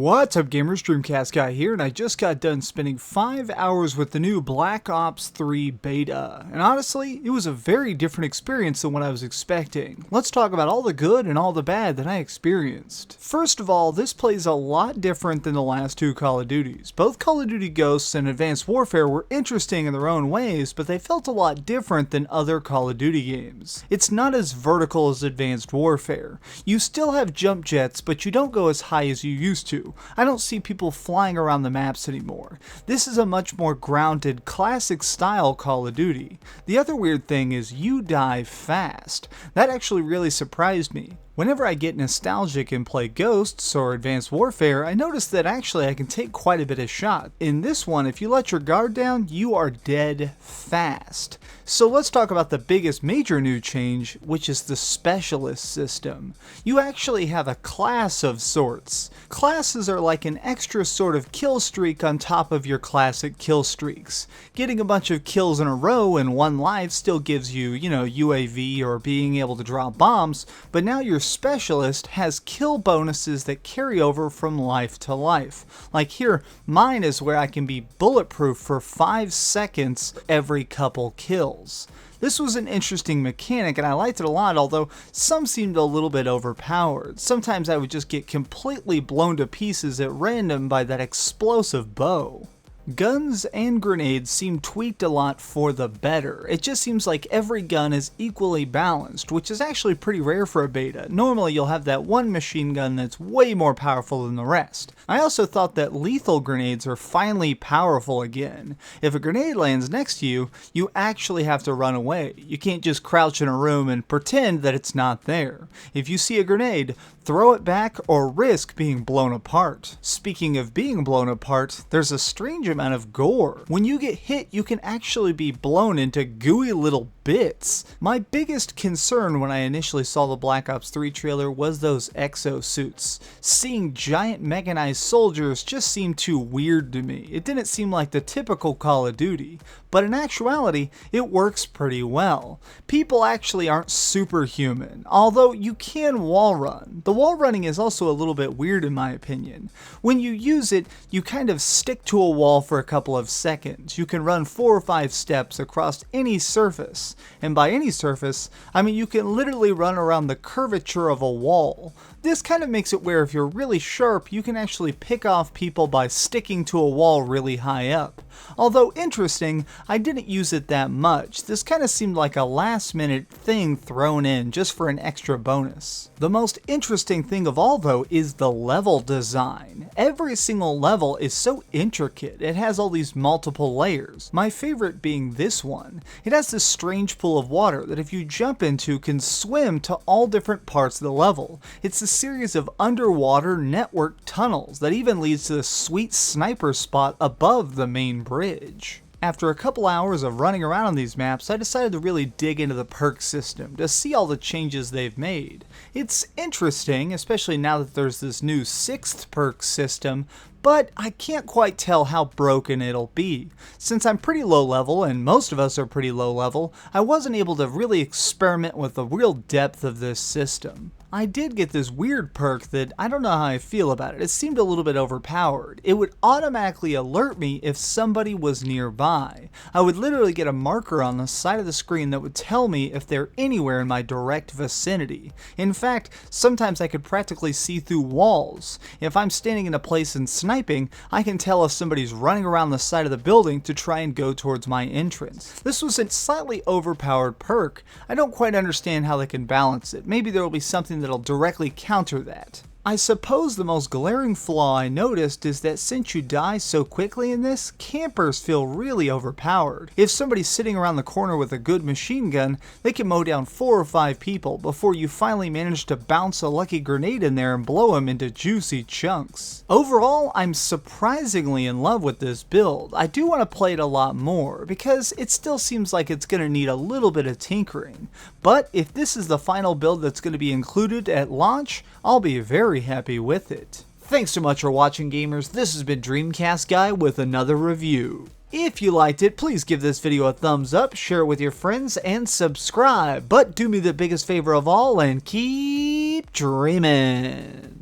What's up gamers, DreamcastGuy here, and I just got done spending 5 hours with the new Black Ops 3 beta, and honestly, it was a very different experience than what I was expecting. Let's talk about all the good and all the bad that I experienced. First of all, this plays a lot different than the last two Call of Duties. Both Call of Duty Ghosts and Advanced Warfare were interesting in their own ways, but they felt a lot different than other Call of Duty games. It's not as vertical as Advanced Warfare. You still have jump jets, but you don't go as high as you used to. I don't see people flying around the maps anymore. This is a much more grounded, classic style Call of Duty. The other weird thing is you die fast. That actually really surprised me. Whenever I get nostalgic and play Ghosts or Advanced Warfare, I notice that actually I can take quite a bit of shot. In this one, if you let your guard down, you are dead fast. So let's talk about the biggest major new change, which is the specialist system. You actually have a class of sorts. Classes are like an extra sort of kill streak on top of your classic kill streaks. Getting a bunch of kills in a row in one life still gives you, UAV or being able to drop bombs, but now your specialist has kill bonuses that carry over from life to life. Like here, mine is where I can be bulletproof for 5 seconds every couple kills. This was an interesting mechanic and I liked it a lot, although some seemed a little bit overpowered. Sometimes I would just get completely blown to pieces at random by that explosive bow. Guns and grenades seem tweaked a lot for the better. It just seems like every gun is equally balanced, which is actually pretty rare for a beta. Normally you'll have that one machine gun that's way more powerful than the rest. I also thought that lethal grenades are finally powerful again. If a grenade lands next to you, you actually have to run away. You can't just crouch in a room and pretend that it's not there. If you see a grenade, throw it back or risk being blown apart. Speaking of being blown apart, there's a strange amount of gore. When you get hit, you can actually be blown into gooey little bits. My biggest concern when I initially saw the Black Ops 3 trailer was those exosuits. Seeing giant mechanized soldiers just seemed too weird to me. It didn't seem like the typical Call of Duty, but in actuality, it works pretty well. People actually aren't superhuman, although you can wall run. The wall running is also a little bit weird in my opinion. When you use it, you kind of stick to a wall for a couple of seconds. You can run 4 or 5 steps across any surface. And by any surface, I mean you can literally run around the curvature of a wall. This kind of makes it where if you're really sharp, you can actually pick off people by sticking to a wall really high up. Although interesting, I didn't use it that much. This kind of seemed like a last minute thing thrown in just for an extra bonus. The most interesting thing of all though is the level design. Every single level is so intricate. It has all these multiple layers. My favorite being this one. It has this strange pool of water that if you jump into can swim to all different parts of the level. It's a series of underwater network tunnels that even leads to the sweet sniper spot above the main bridge. After a couple hours of running around on these maps, I decided to really dig into the perk system to see all the changes they've made. It's interesting, especially now that there's this new 6th perk system, but I can't quite tell how broken it'll be. Since I'm pretty low level, and most of us are pretty low level, I wasn't able to really experiment with the real depth of this system. I did get this weird perk that I don't know how I feel about it. It seemed a little bit overpowered. It would automatically alert me if somebody was nearby. I would literally get a marker on the side of the screen that would tell me if they're anywhere in my direct vicinity. In fact, sometimes I could practically see through walls. If I'm standing in a place and sniping, I can tell if somebody's running around the side of the building to try and go towards my entrance. This was a slightly overpowered perk. I don't quite understand how they can balance it. Maybe there will be something that'll directly counter that. I suppose the most glaring flaw I noticed is that since you die so quickly in this, campers feel really overpowered. If somebody's sitting around the corner with a good machine gun, they can mow down 4 or 5 people before you finally manage to bounce a lucky grenade in there and blow them into juicy chunks. Overall, I'm surprisingly in love with this build. I do want to play it a lot more because it still seems like it's going to need a little bit of tinkering. But if this is the final build that's going to be included at launch, I'll be very happy with it. Thanks so much for watching gamers. This has been DreamcastGuy with another review. If you liked it, please give this video a thumbs up, share it with your friends, and subscribe. But do me the biggest favor of all and keep dreaming.